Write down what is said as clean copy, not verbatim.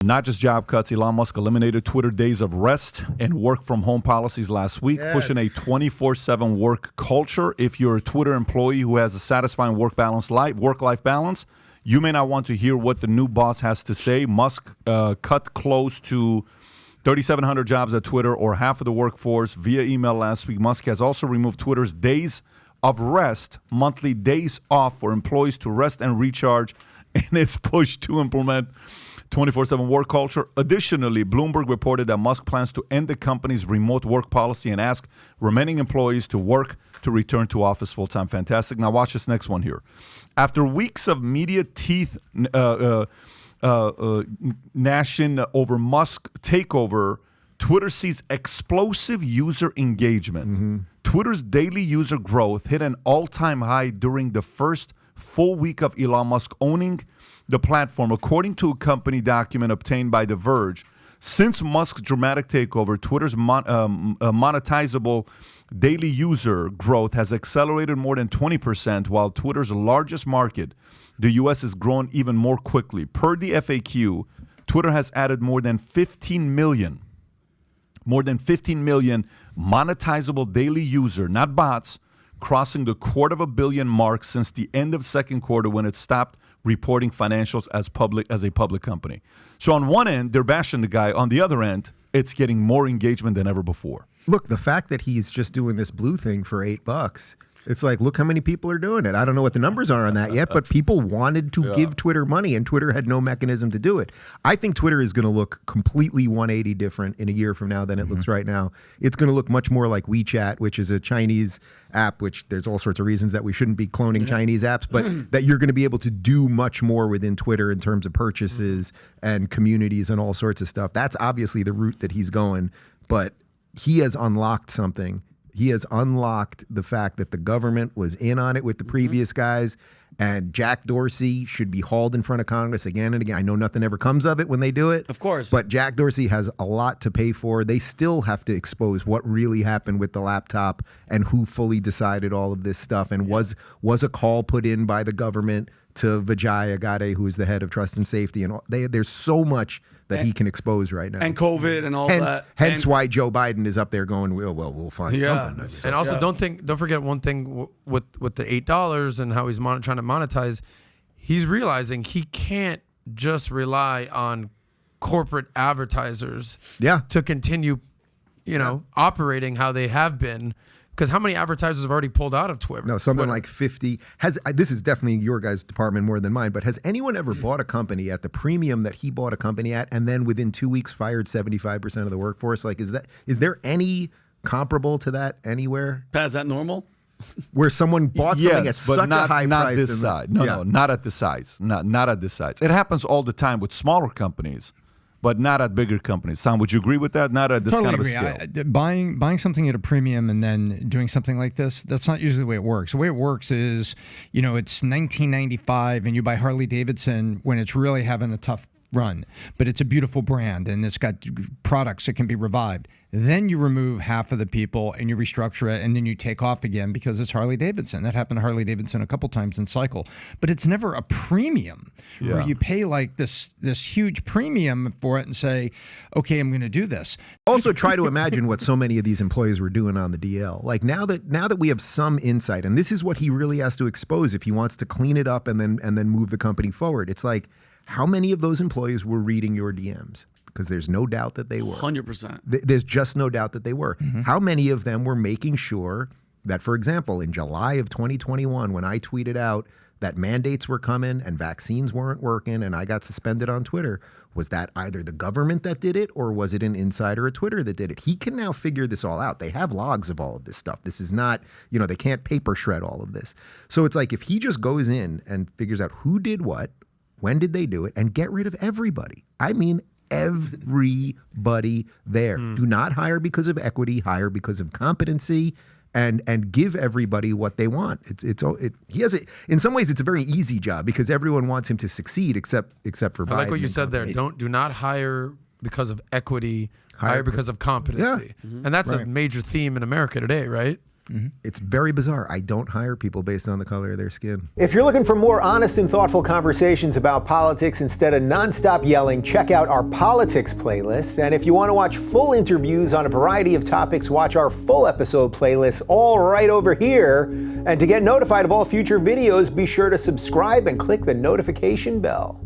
Not just job cuts, Elon Musk eliminated Twitter days of rest and work from home policies last week, pushing a 24/7 work culture. If you're a Twitter employee who has a satisfying work-life balance, you may not want to hear what the new boss has to say. Musk cut close to 3,700 jobs at Twitter, or half of the workforce, via email last week. Musk has also removed Twitter's days of rest, monthly days off for employees to rest and recharge in its push to implement 24/7 work culture. Additionally, Bloomberg reported that Musk plans to end the company's remote work policy and ask remaining employees to return to office full-time. Fantastic. Now watch this next one here. After weeks of media teeth gnashing over Musk takeover, Twitter sees explosive user engagement. Twitter's daily user growth hit an all-time high during the first full week of Elon Musk owning the platform, according to a company document obtained by The Verge. Since Musk's dramatic takeover, Twitter's monetizable daily user growth has accelerated more than 20%, while Twitter's largest market, the U.S., has grown even more quickly. Per the FAQ, Twitter has added more than 15 million monetizable daily user, not bots, crossing the 250 million mark since the end of second quarter, when it stopped reporting financials as a public company. So on one end, they're bashing the guy. On the other end, it's getting more engagement than ever before. Look, the fact that he's just doing this blue thing for $8, it's like, look how many people are doing it. I don't know what the numbers are on that yet, but people wanted to give Twitter money, and Twitter had no mechanism to do it. I think Twitter is going to look completely 180 different in a year from now than it looks right now. It's going to look much more like WeChat, which is a Chinese app, which there's all sorts of reasons that we shouldn't be cloning Chinese apps, but that you're going to be able to do much more within Twitter in terms of purchases and communities and all sorts of stuff. That's obviously the route that he's going, but he has unlocked something. He has unlocked the fact that the government was in on it with the previous guys, and Jack Dorsey should be hauled in front of Congress again and again. I know nothing ever comes of it when they do it. Of course. But Jack Dorsey has a lot to pay for. They still have to expose what really happened with the laptop and who fully decided all of this stuff, and was a call put in by the government to Vijay Agade, who is the head of trust and safety. And there's so much that he can expose right now. And COVID and all that. Hence why Joe Biden is up there going, we'll find something. And also, don't forget one thing with the $8 and how he's trying to monetize. He's realizing he can't just rely on corporate advertisers to continue, operating how they have been. Because how many advertisers have already pulled out of Twitter? No, something like 50. This is definitely your guys' department more than mine, but has anyone ever bought a company at the premium that he bought a company at, and then within 2 weeks fired 75% of the workforce? Like, is there any comparable to that anywhere? Pat, is that normal? Where someone bought something at such a high price? Not this size. No, not at this size. Not at this size. It happens all the time with smaller companies, but not at bigger companies. Sam, would you agree with that? Not at this kind of a scale. Buying something at a premium and then doing something like this, that's not usually the way it works. The way it works is, it's 1995 and you buy Harley Davidson when it's really having a tough run, but it's a beautiful brand and it's got products that can be revived. Then you remove half of the people and you restructure it, and then you take off again because it's Harley Davidson. That happened to Harley Davidson a couple times in cycle, but it's never a premium where you pay like this huge premium for it and say, okay, I'm going to do this. Also, try to imagine what so many of these employees were doing on the DL. Like now that we have some insight, and this is what he really has to expose if he wants to clean it up and then move the company forward. It's like, how many of those employees were reading your DMs? Because there's no doubt that they were. 100%. There's just no doubt that they were. How many of them were making sure that, for example, in July of 2021, when I tweeted out that mandates were coming and vaccines weren't working and I got suspended on Twitter, was that either the government that did it or was it an insider at Twitter that did it? He can now figure this all out. They have logs of all of this stuff. This is not, they can't paper shred all of this. So it's like if he just goes in and figures out who did what, when did they do it, and get rid of everybody. I mean, everybody there. Do not hire because of equity, hire because of competency, and give everybody what they want. He has it. In some ways, it's a very easy job because everyone wants him to succeed, except for Biden. I like what you said there. Do not hire because of equity, hire because of competency. And that's a major theme in America today, right? It's very bizarre. I don't hire people based on the color of their skin. If you're looking for more honest and thoughtful conversations about politics instead of nonstop yelling, check out our politics playlist. And if you want to watch full interviews on a variety of topics, watch our full episode playlist all right over here. And to get notified of all future videos, be sure to subscribe and click the notification bell.